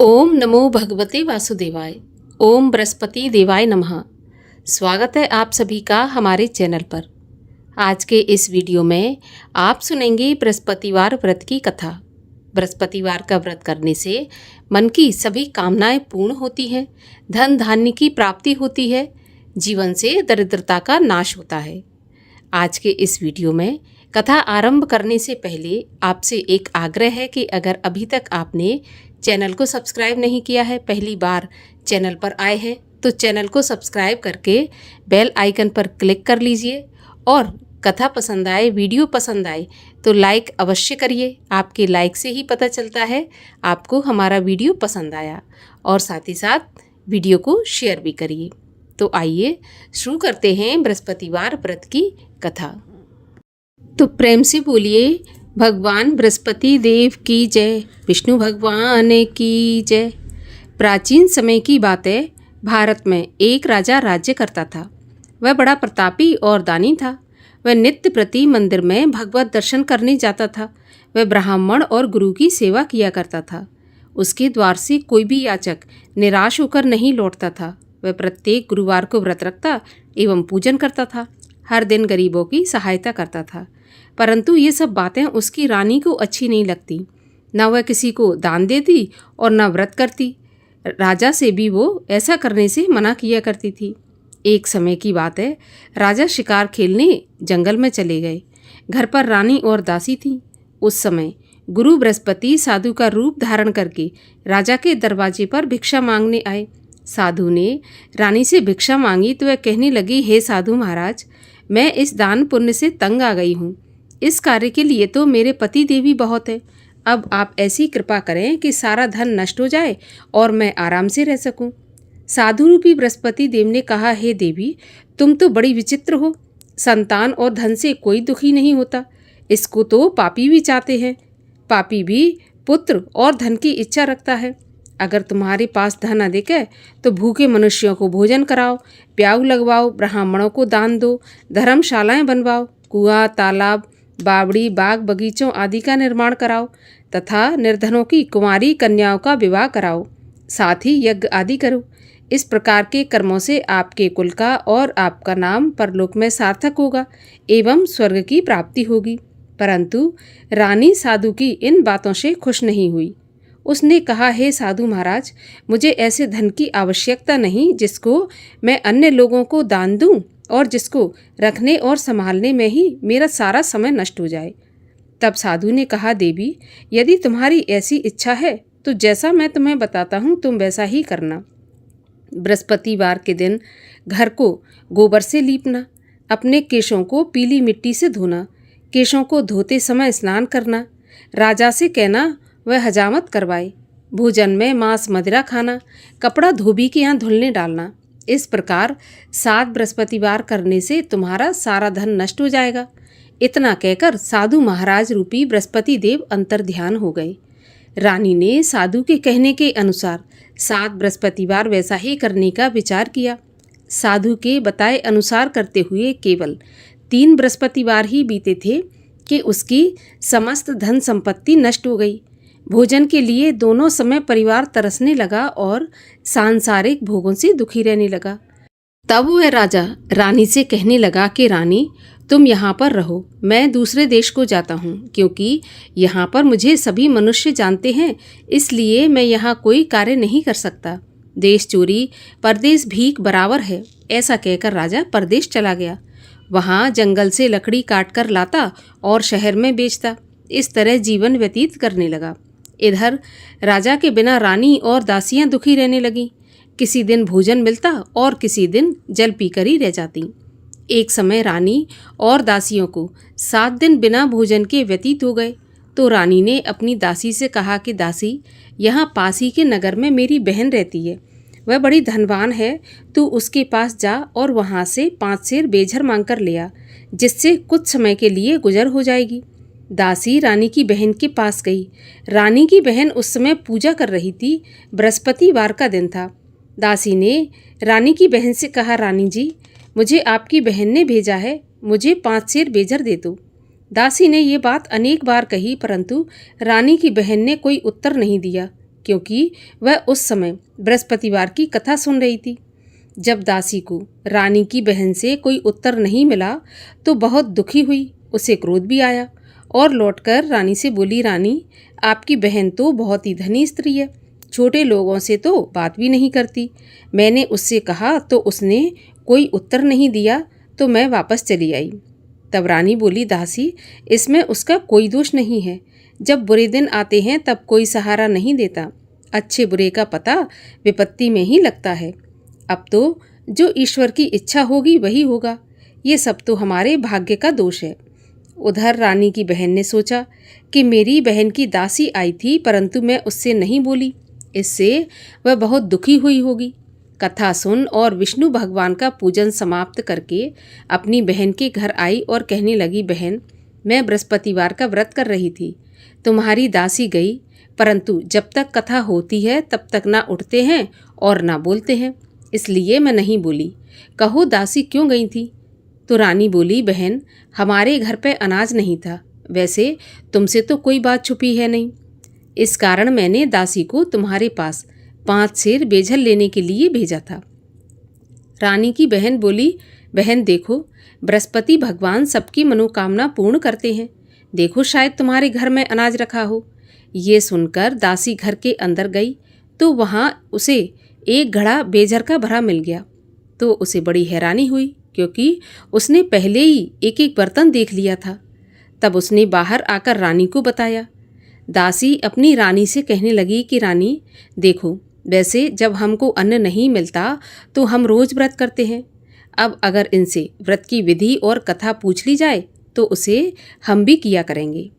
ओम नमो भगवते वासुदेवाय। ओम बृहस्पति देवाय नमः। स्वागत है आप सभी का हमारे चैनल पर। आज के इस वीडियो में आप सुनेंगे बृहस्पतिवार व्रत की कथा। बृहस्पतिवार का व्रत करने से मन की सभी कामनाएं पूर्ण होती हैं, धन धान्य की प्राप्ति होती है, जीवन से दरिद्रता का नाश होता है। आज के इस वीडियो में कथा आरंभ करने से पहले आपसे एक आग्रह है कि अगर अभी तक आपने चैनल को सब्सक्राइब नहीं किया है, पहली बार चैनल पर आए हैं तो चैनल को सब्सक्राइब करके बेल आइकन पर क्लिक कर लीजिए और कथा पसंद आए, वीडियो पसंद आए तो लाइक अवश्य करिए। आपके लाइक से ही पता चलता है आपको हमारा वीडियो पसंद आया, और साथ ही साथ वीडियो को शेयर भी करिए। तो आइए शुरू करते हैं बृहस्पतिवार व्रत की कथा। तो प्रेम से बोलिए भगवान बृहस्पति देव की जय, विष्णु भगवान की जय। प्राचीन समय की बात है। भारत में एक राजा राज्य करता था। वह बड़ा प्रतापी और दानी था। वह नित्य प्रति मंदिर में भगवत दर्शन करने जाता था। वह ब्राह्मण और गुरु की सेवा किया करता था। उसके द्वार से कोई भी याचक निराश होकर नहीं लौटता था। वह प्रत्येक गुरुवार को व्रत रखता एवं पूजन करता था। हर दिन गरीबों की सहायता करता था। परंतु ये सब बातें उसकी रानी को अच्छी नहीं लगती। न वह किसी को दान देती और न व्रत करती। राजा से भी वो ऐसा करने से मना किया करती थी। एक समय की बात है। राजा शिकार खेलने जंगल में चले गए। घर पर रानी और दासी थी। उस समय गुरु बृहस्पति साधु का रूप धारण करके राजा के दरवाजे पर भिक्षा मांगने आए। साधु ने रानी से भिक्षा मांगी तो वह कहने लगी, हे साधु महाराज, मैं इस दान पुण्य से तंग आ गई हूँ। इस कार्य के लिए तो मेरे पति देवी बहुत है। अब आप ऐसी कृपा करें कि सारा धन नष्ट हो जाए और मैं आराम से रह सकूं। साधु रूपी बृहस्पति देव ने कहा, हे देवी, तुम तो बड़ी विचित्र हो। संतान और धन से कोई दुखी नहीं होता। इसको तो पापी भी चाहते हैं। पापी भी पुत्र और धन की इच्छा रखता है। अगर तुम्हारे पास धन अधिक है तो भूखे मनुष्यों को भोजन कराओ, प्याऊ लगवाओ, ब्राह्मणों को दान दो, धर्मशालाएं बनवाओ, कुआं, तालाब, बावड़ी, बाग बगीचों आदि का निर्माण कराओ तथा निर्धनों की कुंवारी कन्याओं का विवाह कराओ। साथ ही यज्ञ आदि करो। इस प्रकार के कर्मों से आपके कुल का और आपका नाम परलोक में सार्थक होगा एवं स्वर्ग की प्राप्ति होगी। परंतु रानी साधु की इन बातों से खुश नहीं हुई। उसने कहा, हे साधु महाराज, मुझे ऐसे धन की आवश्यकता नहीं जिसको मैं अन्य लोगों को दान दूं और जिसको रखने और संभालने में ही मेरा सारा समय नष्ट हो जाए। तब साधु ने कहा, देवी, यदि तुम्हारी ऐसी इच्छा है तो जैसा मैं तुम्हें बताता हूँ तुम वैसा ही करना। बृहस्पतिवार के दिन घर को गोबर से लीपना, अपने केशों को पीली मिट्टी से धोना, केशों को धोते समय स्नान करना, राजा से कहना वह हजामत करवाए, भोजन में मांस मदिरा खाना, कपड़ा धोबी के यहाँ धुलने डालना। इस प्रकार 7 बृहस्पतिवार करने से तुम्हारा सारा धन नष्ट हो जाएगा। इतना कहकर साधु महाराज रूपी बृहस्पति देव अंतर्ध्यान हो गए। रानी ने साधु के कहने के अनुसार 7 बृहस्पतिवार वैसा ही करने का विचार किया। साधु के बताए अनुसार करते हुए केवल 3 बृहस्पतिवार ही बीते थे कि उसकी समस्त धन संपत्ति नष्ट हो गई। भोजन के लिए दोनों समय परिवार तरसने लगा और सांसारिक भोगों से दुखी रहने लगा। तब वह राजा रानी से कहने लगा कि रानी, तुम यहाँ पर रहो, मैं दूसरे देश को जाता हूँ, क्योंकि यहाँ पर मुझे सभी मनुष्य जानते हैं, इसलिए मैं यहाँ कोई कार्य नहीं कर सकता। देश चोरी परदेश भीख बराबर है। ऐसा कहकर राजा परदेश चला गया। वहाँ जंगल से लकड़ी काट कर लाता और शहर में बेचता। इस तरह जीवन व्यतीत करने लगा। इधर राजा के बिना रानी और दासियां दुखी रहने लगीं। किसी दिन भोजन मिलता और किसी दिन जल पीकर ही रह जाती। एक समय रानी और दासियों को 7 दिन बिना भोजन के व्यतीत हो गए तो रानी ने अपनी दासी से कहा कि दासी, यहाँ पास ही के नगर में मेरी बहन रहती है। वह बड़ी धनवान है। तू उसके पास जा और वहाँ से 5 सेर बेझर मांग कर ले आ, जिससे कुछ समय के लिए गुजर हो जाएगी। दासी रानी की बहन के पास गई। रानी की बहन उस समय पूजा कर रही थी। बृहस्पतिवार का दिन था। दासी ने रानी की बहन से कहा, रानी जी, मुझे आपकी बहन ने भेजा है, मुझे 5 सेर बेझर दे दो। दासी ने ये बात अनेक बार कही, परंतु रानी की बहन ने कोई उत्तर नहीं दिया, क्योंकि वह उस समय बृहस्पतिवार की कथा सुन रही थी। जब दासी को रानी की बहन से कोई उत्तर नहीं मिला तो बहुत दुखी हुई, उसे क्रोध भी आया और लौटकर रानी से बोली, रानी, आपकी बहन तो बहुत ही धनी स्त्री है, छोटे लोगों से तो बात भी नहीं करती। मैंने उससे कहा तो उसने कोई उत्तर नहीं दिया, तो मैं वापस चली आई। तब रानी बोली, दासी, इसमें उसका कोई दोष नहीं है। जब बुरे दिन आते हैं तब कोई सहारा नहीं देता। अच्छे बुरे का पता विपत्ति में ही लगता है। अब तो जो ईश्वर की इच्छा होगी वही होगा। ये सब तो हमारे भाग्य का दोष है। उधर रानी की बहन ने सोचा कि मेरी बहन की दासी आई थी, परंतु मैं उससे नहीं बोली, इससे वह बहुत दुखी हुई होगी। कथा सुन और विष्णु भगवान का पूजन समाप्त करके अपनी बहन के घर आई और कहने लगी, बहन, मैं बृहस्पतिवार का व्रत कर रही थी। तुम्हारी दासी गई, परंतु जब तक कथा होती है तब तक ना उठते हैं और ना बोलते हैं, इसलिए मैं नहीं बोली। कहो दासी क्यों गई थी? तो रानी बोली, बहन, हमारे घर पे अनाज नहीं था। वैसे तुमसे तो कोई बात छुपी है नहीं, इस कारण मैंने दासी को तुम्हारे पास 5 सेर बेझल लेने के लिए भेजा था। रानी की बहन बोली, बहन देखो, बृहस्पति भगवान सबकी मनोकामना पूर्ण करते हैं। देखो शायद तुम्हारे घर में अनाज रखा हो। ये सुनकर दासी घर के अंदर गई तो वहाँ उसे एक घड़ा बेझर का भरा मिल गया। तो उसे बड़ी हैरानी हुई, क्योंकि उसने पहले ही एक एक बर्तन देख लिया था। तब उसने बाहर आकर रानी को बताया। दासी अपनी रानी से कहने लगी कि रानी देखो, वैसे जब हमको अन्न नहीं मिलता तो हम रोज व्रत करते हैं। अब अगर इनसे व्रत की विधि और कथा पूछ ली जाए तो उसे हम भी किया करेंगे।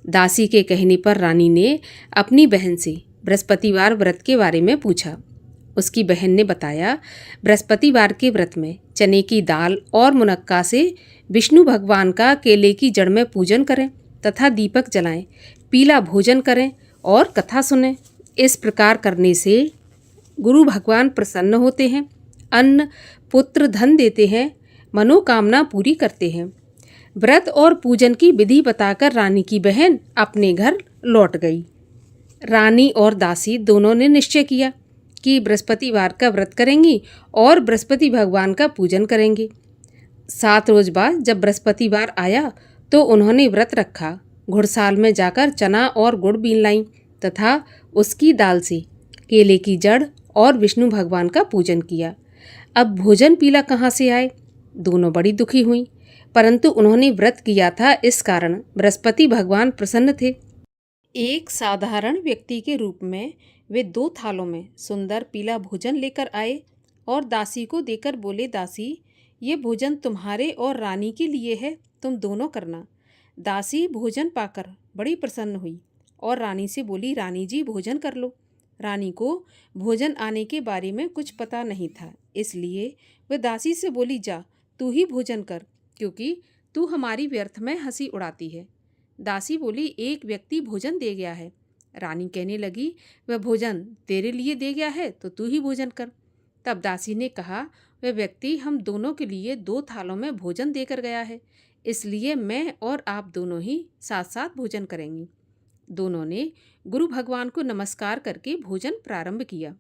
दासी के कहने पर रानी ने अपनी बहन से बृहस्पतिवार व्रत के बारे में पूछा। उसकी बहन ने बताया, बृहस्पतिवार के व्रत में चने की दाल और मुनक्का से विष्णु भगवान का केले की जड़ में पूजन करें तथा दीपक जलाएं, पीला भोजन करें और कथा सुनें। इस प्रकार करने से गुरु भगवान प्रसन्न होते हैं, अन्न पुत्र धन देते हैं, मनोकामना पूरी करते हैं। व्रत और पूजन की विधि बताकर रानी की बहन अपने घर लौट गई। रानी और दासी दोनों ने निश्चय किया कि बृहस्पतिवार का व्रत करेंगी और बृहस्पति भगवान का पूजन करेंगे। 7 रोज बाद जब बृहस्पतिवार आया तो उन्होंने व्रत रखा। घुड़साल में जाकर चना और गुड़ बीन लाई तथा उसकी दाल से केले की जड़ और विष्णु भगवान का पूजन किया। अब भोजन पीला कहाँ से आए? दोनों बड़ी दुखी हुई, परंतु उन्होंने व्रत किया था, इस कारण बृहस्पति भगवान प्रसन्न थे। एक साधारण व्यक्ति के रूप में वे 2 थालों में सुंदर पीला भोजन लेकर आए और दासी को देकर बोले, दासी, ये भोजन तुम्हारे और रानी के लिए है, तुम दोनों करना। दासी भोजन पाकर बड़ी प्रसन्न हुई और रानी से बोली, रानी जी भोजन कर लो। रानी को भोजन आने के बारे में कुछ पता नहीं था, इसलिए वह दासी से बोली, जा तू ही भोजन कर, क्योंकि तू हमारी व्यर्थ में हंसी उड़ाती है। दासी बोली, एक व्यक्ति भोजन दे गया है। रानी कहने लगी, वह भोजन तेरे लिए दे गया है तो तू ही भोजन कर। तब दासी ने कहा, वह व्यक्ति हम दोनों के लिए 2 थालों में भोजन देकर गया है, इसलिए मैं और आप दोनों ही साथ साथ भोजन करेंगी। दोनों ने गुरु भगवान को नमस्कार करके भोजन प्रारंभ किया।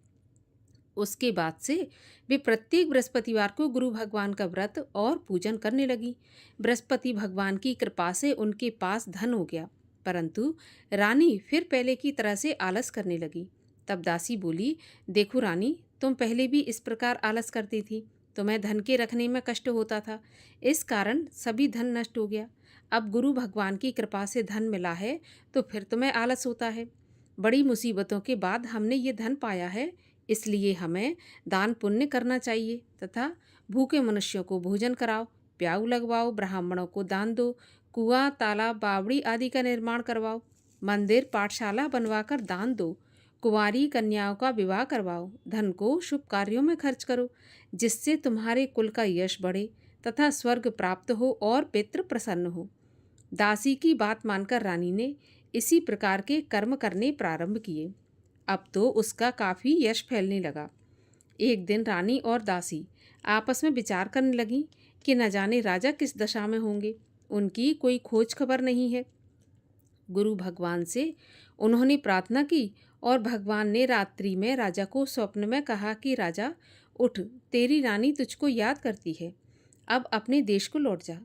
उसके बाद से वे प्रत्येक बृहस्पतिवार को गुरु भगवान का व्रत और पूजन करने लगी। बृहस्पति भगवान की कृपा से उनके पास धन हो गया, परंतु रानी फिर पहले की तरह से आलस करने लगी। तब दासी बोली, देखो रानी, तुम पहले भी इस प्रकार आलस करती थी, तुम्हें धन के रखने में कष्ट होता था, इस कारण सभी धन नष्ट हो गया। अब गुरु भगवान की कृपा से धन मिला है तो फिर तुम्हें आलस होता है। बड़ी मुसीबतों के बाद हमने ये धन पाया है, इसलिए हमें दान पुण्य करना चाहिए तथा भूखे मनुष्यों को भोजन कराओ, प्याऊ लगवाओ, ब्राह्मणों को दान दो, कुआं, तालाब, बावड़ी आदि का निर्माण करवाओ, मंदिर, पाठशाला बनवाकर दान दो, कुंवारी कन्याओं का विवाह करवाओ, धन को शुभ कार्यों में खर्च करो, जिससे तुम्हारे कुल का यश बढ़े तथा स्वर्ग प्राप्त हो और पितृ प्रसन्न हो। दासी की बात मानकर रानी ने इसी प्रकार के कर्म करने प्रारंभ किए। अब तो उसका काफ़ी यश फैलने लगा। एक दिन रानी और दासी आपस में विचार करने लगी कि न जाने राजा किस दशा में होंगे, उनकी कोई खोज खबर नहीं है। गुरु भगवान से उन्होंने प्रार्थना की और भगवान ने रात्रि में राजा को स्वप्न में कहा कि राजा उठ, तेरी रानी तुझको याद करती है, अब अपने देश को लौट जा।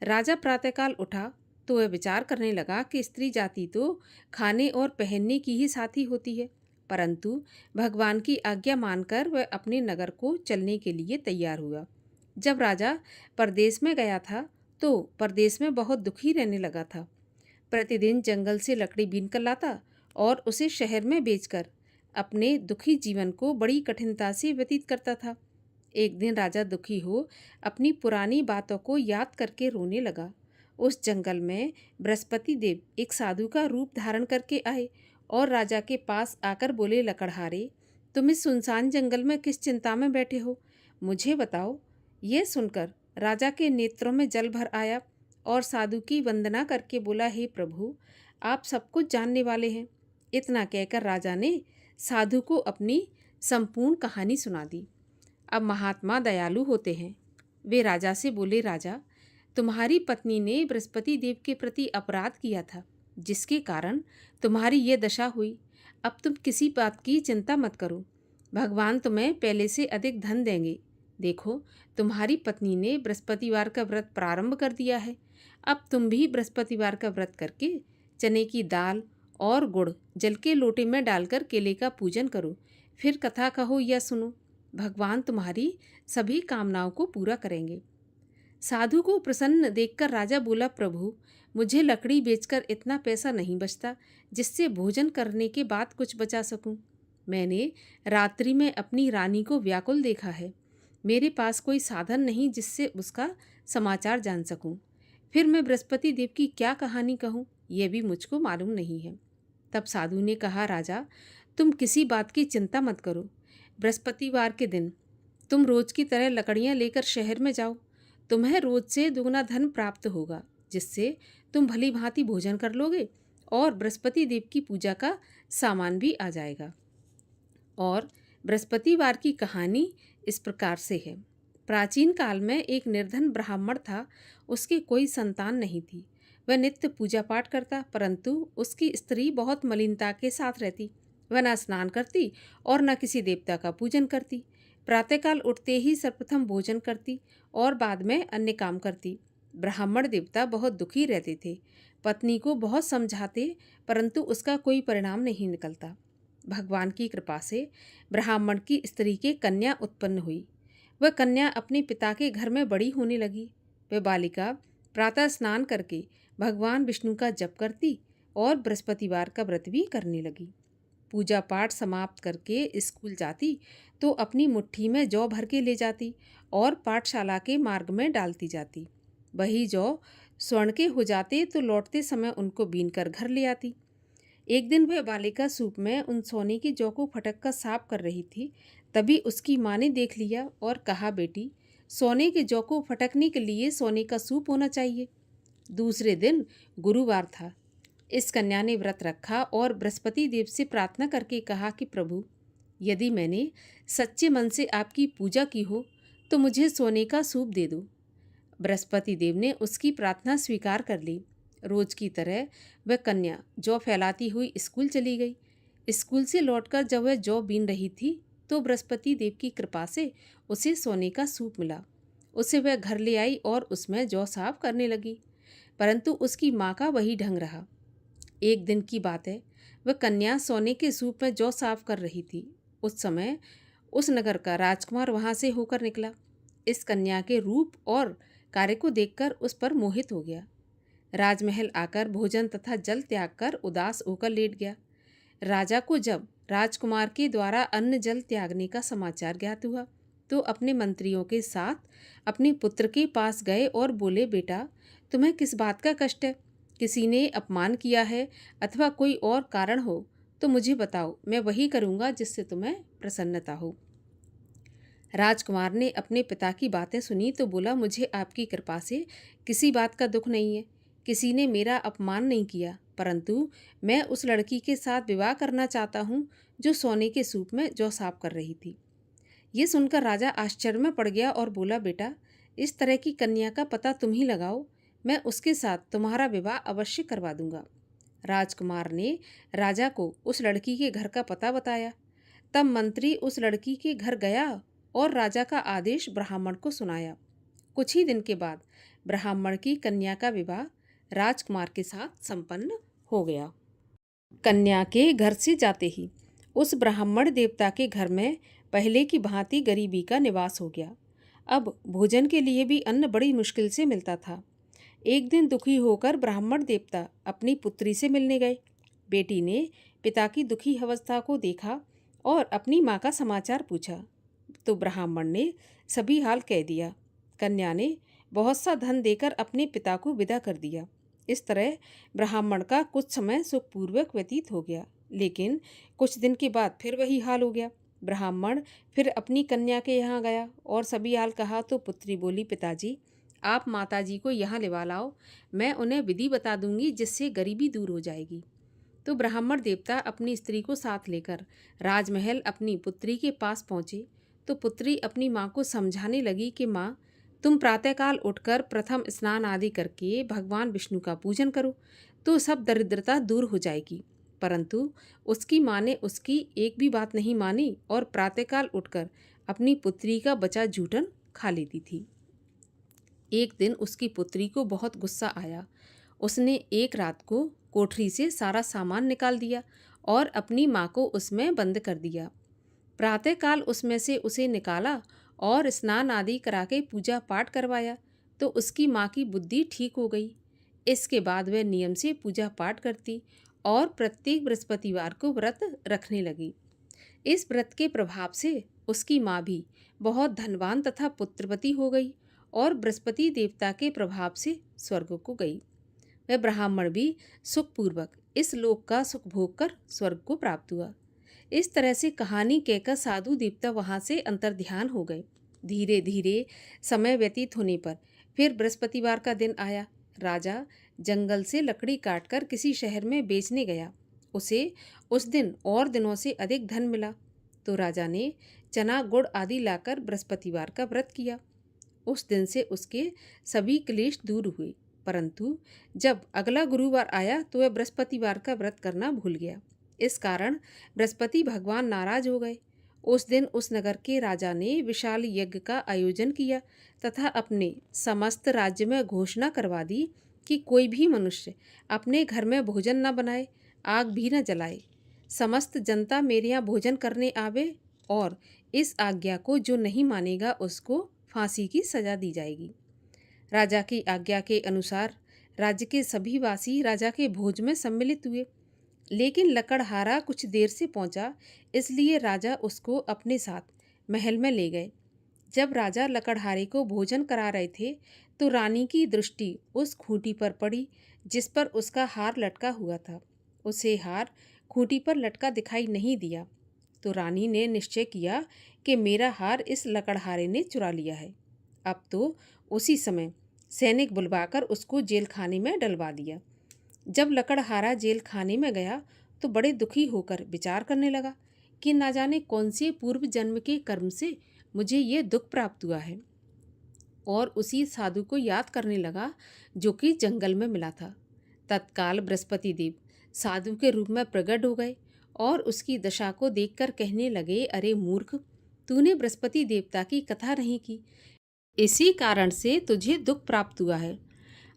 राजा प्रातःकाल उठा तो वह विचार करने लगा कि स्त्री जाति तो खाने और पहनने की ही साथी होती है, परंतु भगवान की आज्ञा मानकर वह अपने नगर को चलने के लिए तैयार हुआ। जब राजा परदेश में गया था तो परदेश में बहुत दुखी रहने लगा था। प्रतिदिन जंगल से लकड़ी बीन कर लाता और उसे शहर में बेचकर अपने दुखी जीवन को बड़ी कठिनता से व्यतीत करता था। एक दिन राजा दुखी हो अपनी पुरानी बातों को याद करके रोने लगा। उस जंगल में बृहस्पति देव एक साधु का रूप धारण करके आए और राजा के पास आकर बोले, लकड़हारे, तुम इस सुनसान जंगल में किस चिंता में बैठे हो, मुझे बताओ। यह सुनकर राजा के नेत्रों में जल भर आया और साधु की वंदना करके बोला, हे प्रभु, आप सब कुछ जानने वाले हैं। इतना कहकर राजा ने साधु को अपनी संपूर्ण कहानी सुना दी। अब महात्मा दयालु होते हैं। वे राजा से बोले, राजा, तुम्हारी पत्नी ने बृहस्पति देव के प्रति अपराध किया था, जिसके कारण तुम्हारी ये दशा हुई। अब तुम किसी बात की चिंता मत करो, भगवान तुम्हें पहले से अधिक धन देंगे। देखो, तुम्हारी पत्नी ने बृहस्पतिवार का व्रत प्रारंभ कर दिया है। अब तुम भी बृहस्पतिवार का व्रत करके चने की दाल और गुड़ जल के लोटे में डालकर केले का पूजन करो, फिर कथा कहो या सुनो। भगवान तुम्हारी सभी कामनाओं को पूरा करेंगे। साधु को प्रसन्न देखकर राजा बोला, प्रभु, मुझे लकड़ी बेचकर इतना पैसा नहीं बचता जिससे भोजन करने के बाद कुछ बचा सकूं। मैंने रात्रि में अपनी रानी को व्याकुल देखा है। मेरे पास कोई साधन नहीं जिससे उसका समाचार जान सकूं। फिर मैं बृहस्पति देव की क्या कहानी कहूँ, यह भी मुझको मालूम नहीं है। तब साधु ने कहा, राजा, तुम किसी बात की चिंता मत करो। बृहस्पतिवार के दिन तुम रोज की तरह लकड़ियाँ लेकर शहर में जाओ। तुम्हें रोज से दुगना धन प्राप्त होगा, जिससे तुम भली भांति भोजन कर लोगे और बृहस्पति देव की पूजा का सामान भी आ जाएगा। और बृहस्पतिवार की कहानी इस प्रकार से है। प्राचीन काल में एक निर्धन ब्राह्मण था। उसके कोई संतान नहीं थी। वह नित्य पूजा पाठ करता, परंतु उसकी स्त्री बहुत मलिनता के साथ रहती। वह न स्नान करती और न किसी देवता का पूजन करती। प्रातःकाल उठते ही सर्वप्रथम भोजन करती और बाद में अन्य काम करती। ब्राह्मण देवता बहुत दुखी रहते थे। पत्नी को बहुत समझाते, परंतु उसका कोई परिणाम नहीं निकलता। भगवान की कृपा से ब्राह्मण की स्त्री के कन्या उत्पन्न हुई। वह कन्या अपने पिता के घर में बड़ी होने लगी। वह बालिका प्रातः स्नान करके भगवान विष्णु का जप करती और बृहस्पतिवार का व्रत भी करने लगी। पूजा पाठ समाप्त करके स्कूल जाती तो अपनी मुट्ठी में जौ भर के ले जाती और पाठशाला के मार्ग में डालती जाती। वही जौ स्वर्ण के हो जाते तो लौटते समय उनको बीन कर घर ले आती। एक दिन वह बालिका सूप में उन सोने की जौ को फटक कर साफ कर रही थी। तभी उसकी माँ ने देख लिया और कहा, बेटी, सोने के जौ को फटकने के लिए सोने का सूप होना चाहिए। दूसरे दिन गुरुवार था। इस कन्या ने व्रत रखा और बृहस्पति देव से प्रार्थना करके कहा कि प्रभु, यदि मैंने सच्चे मन से आपकी पूजा की हो तो मुझे सोने का सूप दे दो। बृहस्पति देव ने उसकी प्रार्थना स्वीकार कर ली। रोज की तरह वह कन्या जौ फैलाती हुई स्कूल चली गई। स्कूल से लौटकर जब वह जौ बीन रही थी तो बृहस्पति देव की कृपा से उसे सोने का सूप मिला। उसे वह घर ले आई और उसमें जौ साफ करने लगी, परंतु उसकी माँ का वही ढंग रहा। एक दिन की बात है, वह कन्या सोने के सूप में जौ साफ कर रही थी। उस समय उस नगर का राजकुमार वहाँ से होकर निकला। इस कन्या के रूप और कार्य को देखकर उस पर मोहित हो गया। राजमहल आकर भोजन तथा जल त्याग कर उदास होकर लेट गया। राजा को जब राजकुमार के द्वारा अन्न जल त्यागने का समाचार ज्ञात हुआ तो अपने मंत्रियों के साथ अपने पुत्र के पास गए और बोले, बेटा, तुम्हें किस बात का कष्ट है? किसी ने अपमान किया है अथवा कोई और कारण हो तो मुझे बताओ, मैं वही करूँगा जिससे तुम्हें प्रसन्नता हो। राजकुमार ने अपने पिता की बातें सुनी तो बोला, मुझे आपकी कृपा से किसी बात का दुख नहीं है। किसी ने मेरा अपमान नहीं किया, परंतु मैं उस लड़की के साथ विवाह करना चाहता हूँ जो सोने के सूप में जौ साफ कर रही थी। ये सुनकर राजा आश्चर्य में पड़ गया और बोला, बेटा, इस तरह की कन्या का पता तुम ही लगाओ, मैं उसके साथ तुम्हारा विवाह अवश्य करवा दूंगा। राजकुमार ने राजा को उस लड़की के घर का पता बताया। तब मंत्री उस लड़की के घर गया और राजा का आदेश ब्राह्मण को सुनाया। कुछ ही दिन के बाद ब्राह्मण की कन्या का विवाह राजकुमार के साथ संपन्न हो गया। कन्या के घर से जाते ही उस ब्राह्मण देवता के घर में पहले की भांति गरीबी का निवास हो गया। अब भोजन के लिए भी अन्न बड़ी मुश्किल से मिलता था। एक दिन दुखी होकर ब्राह्मण देवता अपनी पुत्री से मिलने गए। बेटी ने पिता की दुखी अवस्था को देखा और अपनी माँ का समाचार पूछा तो ब्राह्मण ने सभी हाल कह दिया। कन्या ने बहुत सा धन देकर अपने पिता को विदा कर दिया। इस तरह ब्राह्मण का कुछ समय सुखपूर्वक व्यतीत हो गया, लेकिन कुछ दिन के बाद फिर वही हाल हो गया। ब्राह्मण फिर अपनी कन्या के यहाँ गया और सभी हाल कहा तो पुत्री बोली, पिताजी आप माताजी को यहाँ लिवा लाओ, मैं उन्हें विधि बता दूंगी जिससे गरीबी दूर हो जाएगी। तो ब्राह्मण देवता अपनी स्त्री को साथ लेकर राजमहल अपनी पुत्री के पास पहुँचे तो पुत्री अपनी माँ को समझाने लगी कि माँ, तुम प्रातःकाल उठकर प्रथम स्नान आदि करके भगवान विष्णु का पूजन करो तो सब दरिद्रता दूर हो जाएगी। परंतु उसकी माँ ने उसकी एक भी बात नहीं मानी और प्रातःकाल उठकर अपनी पुत्री का बचा जूठन खा लेती थी। एक दिन उसकी पुत्री को बहुत गुस्सा आया। उसने एक रात को कोठरी से सारा सामान निकाल दिया और अपनी माँ को उसमें बंद कर दिया। प्रातःकाल उसमें से उसे निकाला और स्नान आदि करा के पूजा पाठ करवाया तो उसकी माँ की बुद्धि ठीक हो गई। इसके बाद वह नियम से पूजा पाठ करती और प्रत्येक बृहस्पतिवार को व्रत रखने लगी। इस व्रत के प्रभाव से उसकी माँ भी बहुत धनवान तथा पुत्रवती हो गई और बृहस्पति देवता के प्रभाव से स्वर्ग को गई। वह ब्राह्मण भी सुखपूर्वक इस लोक का सुख भोग कर स्वर्ग को प्राप्त हुआ। इस तरह से कहानी कहकर साधु देवता वहाँ से अंतर्ध्यान हो गए। धीरे धीरे समय व्यतीत होने पर फिर बृहस्पतिवार का दिन आया। राजा जंगल से लकड़ी काटकर किसी शहर में बेचने गया। उसे उस दिन और दिनों से अधिक धन मिला तो राजा ने चना गुड़ आदि लाकर बृहस्पतिवार का व्रत किया। उस दिन से उसके सभी क्लेश दूर हुए, परंतु जब अगला गुरुवार आया तो वह बृहस्पतिवार का व्रत करना भूल गया। इस कारण बृहस्पति भगवान नाराज हो गए। उस दिन उस नगर के राजा ने विशाल यज्ञ का आयोजन किया तथा अपने समस्त राज्य में घोषणा करवा दी कि कोई भी मनुष्य अपने घर में भोजन न बनाए, आग भी न जलाए। समस्त जनता मेरे यहाँ भोजन करने आवे और इस आज्ञा को जो नहीं मानेगा उसको फांसी की सजा दी जाएगी। राजा की आज्ञा के अनुसार राज्य के सभी वासी राजा के भोज में सम्मिलित हुए, लेकिन लकड़हारा कुछ देर से पहुंचा, इसलिए राजा उसको अपने साथ महल में ले गए। जब राजा लकड़हारे को भोजन करा रहे थे तो रानी की दृष्टि उस खूंटी पर पड़ी जिस पर उसका हार लटका हुआ था। उसे हार खूंटी पर लटका दिखाई नहीं दिया तो रानी ने निश्चय किया कि मेरा हार इस लकड़हारे ने चुरा लिया है। अब तो उसी समय सैनिक बुलवाकर उसको जेल खाने में डलवा दिया। जब लकड़हारा जेल खाने में गया तो बड़े दुखी होकर विचार करने लगा कि ना जाने कौन से पूर्व जन्म के कर्म से मुझे ये दुख प्राप्त हुआ है, और उसी साधु को याद करने लगा जो कि जंगल में मिला था। तत्काल बृहस्पति देव साधु के रूप में प्रकट हो गए और उसकी दशा को देखकर कहने लगे, अरे मूर्ख, तूने बृहस्पति देवता की कथा नहीं की, इसी कारण से तुझे दुख प्राप्त हुआ है।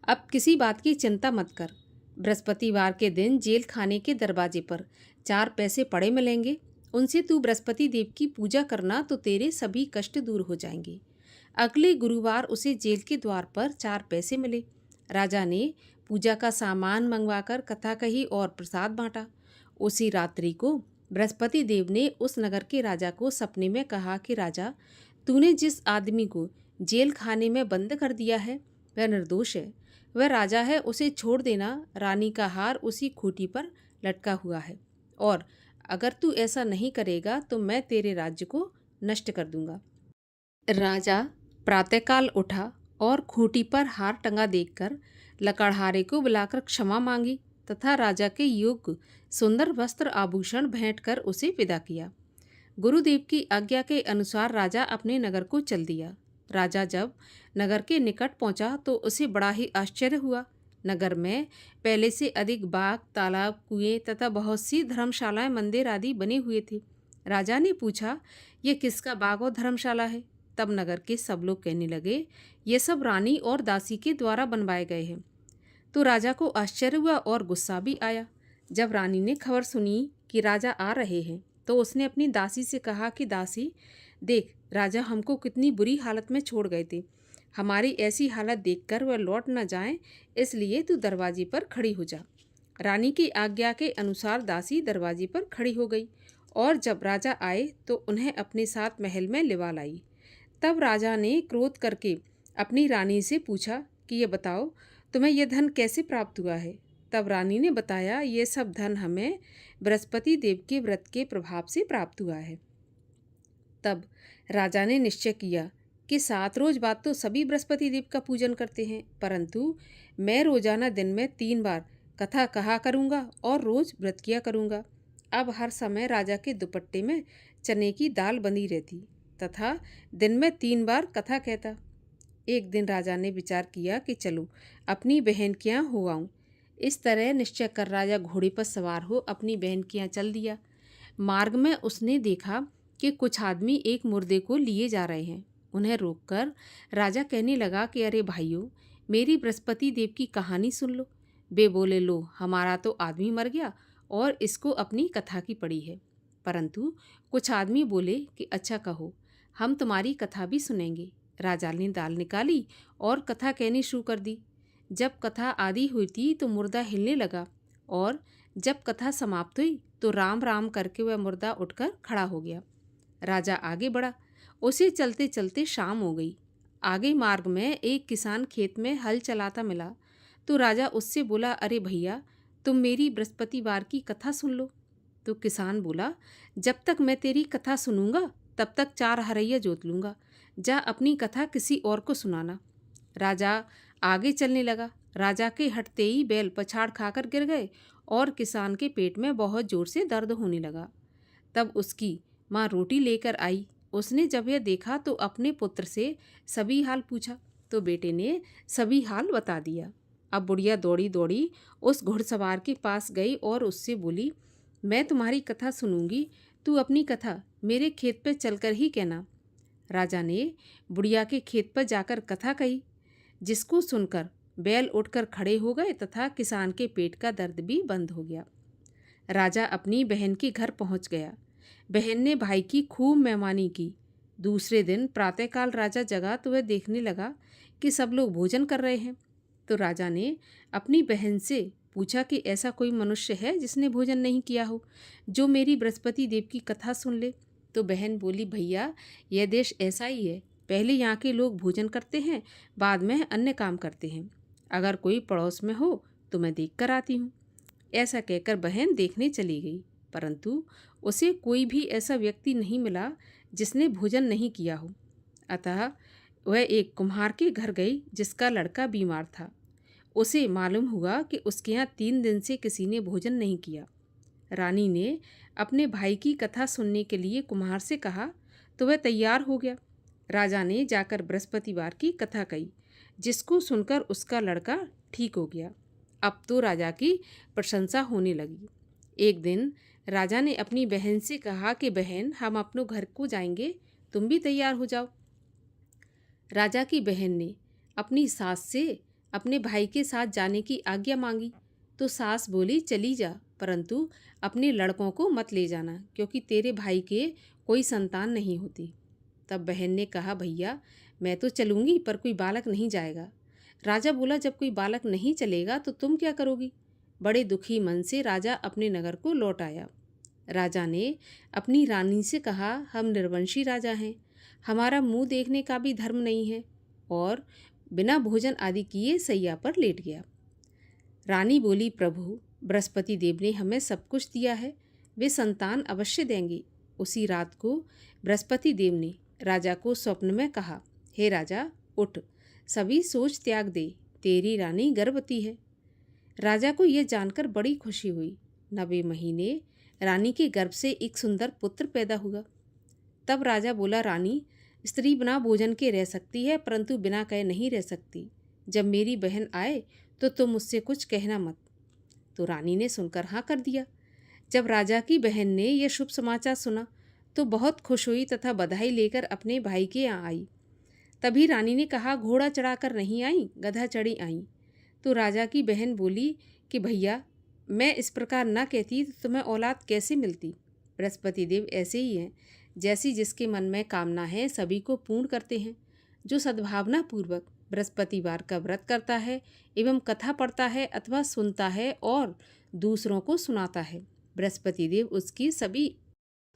अब किसी बात की चिंता मत कर। बृहस्पतिवार के दिन जेल खाने के दरवाजे पर 4 पैसे पड़े मिलेंगे, उनसे तू बृहस्पति देव की पूजा करना तो तेरे सभी कष्ट दूर हो जाएंगे। अगले गुरुवार उसे जेल के द्वार पर 4 पैसे मिले। राजा ने पूजा का सामान मंगवाकर कथा कही और प्रसाद बांटा। उसी रात्रि को बृहस्पति देव ने उस नगर के राजा को सपने में कहा कि राजा, तूने जिस आदमी को जेल खाने में बंद कर दिया है वह निर्दोष है, वह राजा है, उसे छोड़ देना। रानी का हार उसी खूंटी पर लटका हुआ है और अगर तू ऐसा नहीं करेगा तो मैं तेरे राज्य को नष्ट कर दूंगा। राजा प्रातःकाल उठा और खूंटी पर हार टंगा देखकर लकड़हारे को बुलाकर क्षमा मांगी तथा राजा के योग्य सुंदर वस्त्र आभूषण भेंट कर उसे विदा किया। गुरुदेव की आज्ञा के अनुसार राजा अपने नगर को चल दिया। राजा जब नगर के निकट पहुंचा तो उसे बड़ा ही आश्चर्य हुआ। नगर में पहले से अधिक बाग, तालाब, कुएं तथा बहुत सी धर्मशालाएं, मंदिर आदि बने हुए थे। राजा ने पूछा, ये किसका बाग और धर्मशाला है? तब नगर के सब लोग कहने लगे, ये सब रानी और दासी के द्वारा बनवाए गए हैं। तो राजा को आश्चर्य हुआ और गुस्सा भी आया। जब रानी ने खबर सुनी कि राजा आ रहे हैं तो उसने अपनी दासी से कहा कि दासी, देख, राजा हमको कितनी बुरी हालत में छोड़ गए थे। हमारी ऐसी हालत देखकर वह लौट न जाएं, इसलिए तू दरवाजे पर खड़ी हो जा। रानी की आज्ञा के अनुसार दासी दरवाजे पर खड़ी हो गई और जब राजा आए तो उन्हें अपने साथ महल में लिवा लाई। तब राजा ने क्रोध करके अपनी रानी से पूछा कि ये बताओ, तुम्हें यह धन कैसे प्राप्त हुआ है? तब रानी ने बताया, ये सब धन हमें बृहस्पति देव के व्रत के प्रभाव से प्राप्त हुआ है। तब राजा ने निश्चय किया कि 7 रोज बाद तो सभी बृहस्पति देव का पूजन करते हैं, परंतु मैं रोजाना दिन में 3 बार कथा कहा करूँगा और रोज व्रत किया करूँगा। अब हर समय राजा के दुपट्टे में चने की दाल बंधी रहती तथा दिन में 3 बार कथा कहता। एक दिन राजा ने विचार किया कि चलो अपनी बहन के यहाँ हो आऊँ। इस तरह निश्चय कर राजा घोड़े पर सवार हो अपनी बहन के यहाँ चल दिया। मार्ग में उसने देखा कि कुछ आदमी एक मुर्दे को लिए जा रहे हैं। उन्हें रोककर राजा कहने लगा कि अरे भाइयों, मेरी बृहस्पति देव की कहानी सुन लो। वे बोले, लो, हमारा तो आदमी मर गया और इसको अपनी कथा की पड़ी है। परंतु कुछ आदमी बोले कि अच्छा कहो, हम तुम्हारी कथा भी सुनेंगे। राजा ने दाल निकाली और कथा कहनी शुरू कर दी। जब कथा आदि हुई थी तो मुर्दा हिलने लगा और जब कथा समाप्त हुई तो राम राम करके वह मुर्दा उठकर खड़ा हो गया। राजा आगे बढ़ा। उसे चलते चलते शाम हो गई। आगे मार्ग में एक किसान खेत में हल चलाता मिला तो राजा उससे बोला, अरे भैया, तुम मेरी बृहस्पतिवार की कथा सुन लो। तो किसान बोला, जब तक मैं तेरी कथा सुनूंगा तब तक 4 हरैया जोत लूँगा। जा अपनी कथा किसी और को सुनाना। राजा आगे चलने लगा। राजा के हटते ही बैल पछाड़ खाकर गिर गए और किसान के पेट में बहुत जोर से दर्द होने लगा। तब उसकी माँ रोटी लेकर आई। उसने जब यह देखा तो अपने पुत्र से सभी हाल पूछा तो बेटे ने सभी हाल बता दिया। अब बुढ़िया दौड़ी दौड़ी उस घुड़सवार के पास गई और उससे बोली, मैं तुम्हारी कथा सुनूंगी, तू अपनी कथा मेरे खेत पर चलकर ही कहना। राजा ने बुढ़िया के खेत पर जाकर कथा कही, जिसको सुनकर बैल उठकर खड़े हो गए तथा किसान के पेट का दर्द भी बंद हो गया। राजा अपनी बहन के घर पहुंच गया। बहन ने भाई की खूब मेहमानी की। दूसरे दिन प्रातःकाल राजा जगा तो वह देखने लगा कि सब लोग भोजन कर रहे हैं। तो राजा ने अपनी बहन से पूछा कि ऐसा कोई मनुष्य है जिसने भोजन नहीं किया हो, जो मेरी बृहस्पति देव की कथा सुन ले। तो बहन बोली, भैया, यह देश ऐसा ही है। पहले यहाँ के लोग भोजन करते हैं, बाद में अन्य काम करते हैं। अगर कोई पड़ोस में हो तो मैं देख कर आती हूँ। ऐसा कहकर बहन देखने चली गई, परंतु उसे कोई भी ऐसा व्यक्ति नहीं मिला जिसने भोजन नहीं किया हो। अतः वह एक कुम्हार के घर गई जिसका लड़का बीमार था। उसे मालूम हुआ कि उसके यहाँ 3 दिन से किसी ने भोजन नहीं किया। रानी ने अपने भाई की कथा सुनने के लिए कुम्हार से कहा तो वह तैयार हो गया। राजा ने जाकर बृहस्पतिवार की कथा कही, जिसको सुनकर उसका लड़का ठीक हो गया। अब तो राजा की प्रशंसा होने लगी। एक दिन राजा ने अपनी बहन से कहा कि बहन, हम अपने घर को जाएंगे, तुम भी तैयार हो जाओ। राजा की बहन ने अपनी सास से अपने भाई के साथ जाने की आज्ञा मांगी तो सास बोली, चली जा, परंतु अपने लड़कों को मत ले जाना, क्योंकि तेरे भाई के कोई संतान नहीं होती। तब बहन ने कहा, भैया, मैं तो चलूँगी पर कोई बालक नहीं जाएगा। राजा बोला, जब कोई बालक नहीं चलेगा तो तुम क्या करोगी? बड़े दुखी मन से राजा अपने नगर को लौट आया। राजा ने अपनी रानी से कहा, हम निर्वंशी राजा हैं, हमारा मुंह देखने का भी धर्म नहीं है, और बिना भोजन आदि किए सैया पर लेट गया। रानी बोली, प्रभु, बृहस्पति देव ने हमें सब कुछ दिया है, वे संतान अवश्य देंगे। उसी रात को बृहस्पति देव ने राजा को स्वप्न में कहा, हे राजा, उठ, सभी सोच त्याग दे, तेरी रानी गर्भवती है। राजा को यह जानकर बड़ी खुशी हुई। 9वें महीने रानी के गर्भ से एक सुंदर पुत्र पैदा हुआ। तब राजा बोला, रानी, स्त्री बिना भोजन के रह सकती है, परंतु बिना कहे नहीं रह सकती। जब मेरी बहन आए तो तुम मुझसे कुछ कहना मत। तो रानी ने सुनकर हाँ कर दिया। जब राजा की बहन ने यह शुभ समाचार सुना तो बहुत खुश हुई तथा बधाई लेकर अपने भाई के यहाँ आई। तभी रानी ने कहा, घोड़ा चढ़ाकर नहीं आई, गधा चढ़ी आई। तो राजा की बहन बोली कि भैया, मैं इस प्रकार न कहती तो तुम्हें औलाद कैसे मिलती। बृहस्पति देव ऐसे ही हैं, जैसी जिसके मन में कामना है सभी को पूर्ण करते हैं। जो सद्भावना पूर्वक बृहस्पतिवार का व्रत करता है एवं कथा पढ़ता है अथवा सुनता है और दूसरों को सुनाता है, बृहस्पति देव उसकी सभी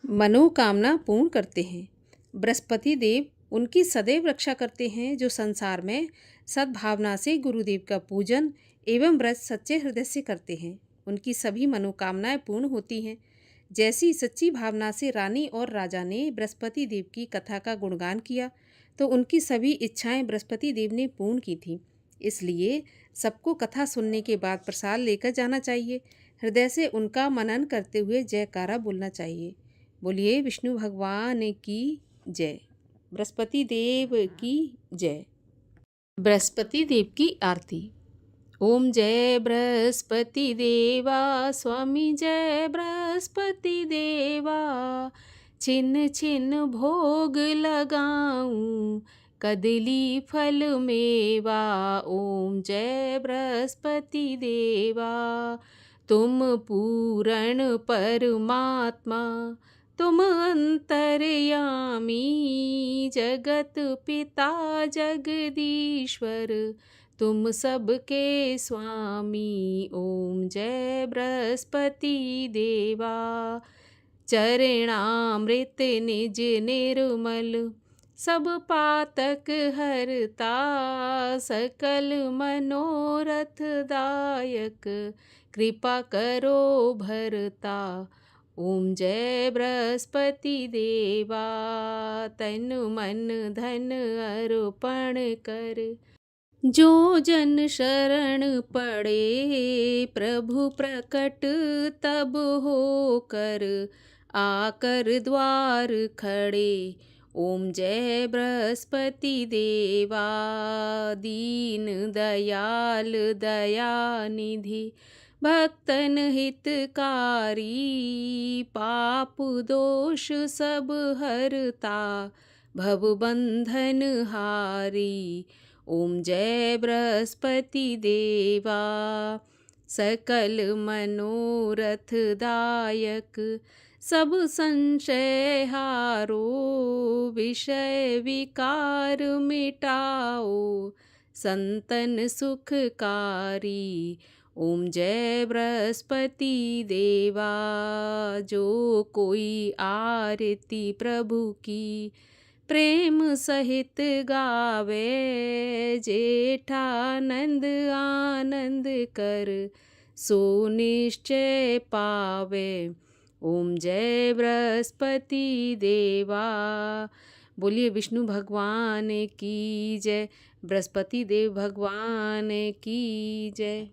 मनोकामना पूर्ण करते हैं। बृहस्पति देव उनकी सदैव रक्षा करते हैं जो संसार में सद्भावना से गुरुदेव का पूजन एवं व्रत सच्चे हृदय से करते हैं। उनकी सभी मनोकामनाएं पूर्ण होती हैं। जैसी सच्ची भावना से रानी और राजा ने बृहस्पति देव की कथा का गुणगान किया तो उनकी सभी इच्छाएं बृहस्पति देव ने पूर्ण की थीं। इसलिए सबको कथा सुनने के बाद प्रसाद लेकर जाना चाहिए। हृदय से उनका मनन करते हुए जयकारा बोलना चाहिए। बोलिए विष्णु भगवान की जय। बृहस्पति देव की जय। बृहस्पति देव की आरती। ओम जय बृहस्पति देवा स्वामी, जय बृहस्पति देवा। छिन छिन भोग लगाऊं, कदली फल मेवा। ओम जय बृहस्पति देवा। तुम पूर्ण परमात्मा, तुम अंतर्यामी, जगत पिता जगदीश्वर, तुम सबके स्वामी। ओम जय बृहस्पति देवा। चरणामृत निज निर्मल, सब पातक हरता, सकल मनोरथ दायक, कृपा करो भरता। ओम जय बृहस्पति देवा। तन मन धन अर्पण कर, जो जन शरण पड़े, प्रभु प्रकट तब होकर, आकर द्वार खड़े। ओम जय बृहस्पति देवा। दीन दयाल दयानिधि, भक्तन हितकारी, पाप दोष सब हरता, भव बंधन हारी। ओम जय बृहस्पति देवा। सकल मनोरथ दायक, सब संशय हारो, विषय विकार मिटाओ, संतन सुखकारी। ओम जय बृहस्पति देवा। जो कोई आरती प्रभु की, प्रेम सहित गावे, जेठानंद आनंद कर, सो निश्चय पावे। ओम जय बृहस्पति देवा। बोलिए विष्णु भगवान की जय। बृहस्पति देव भगवान की जय।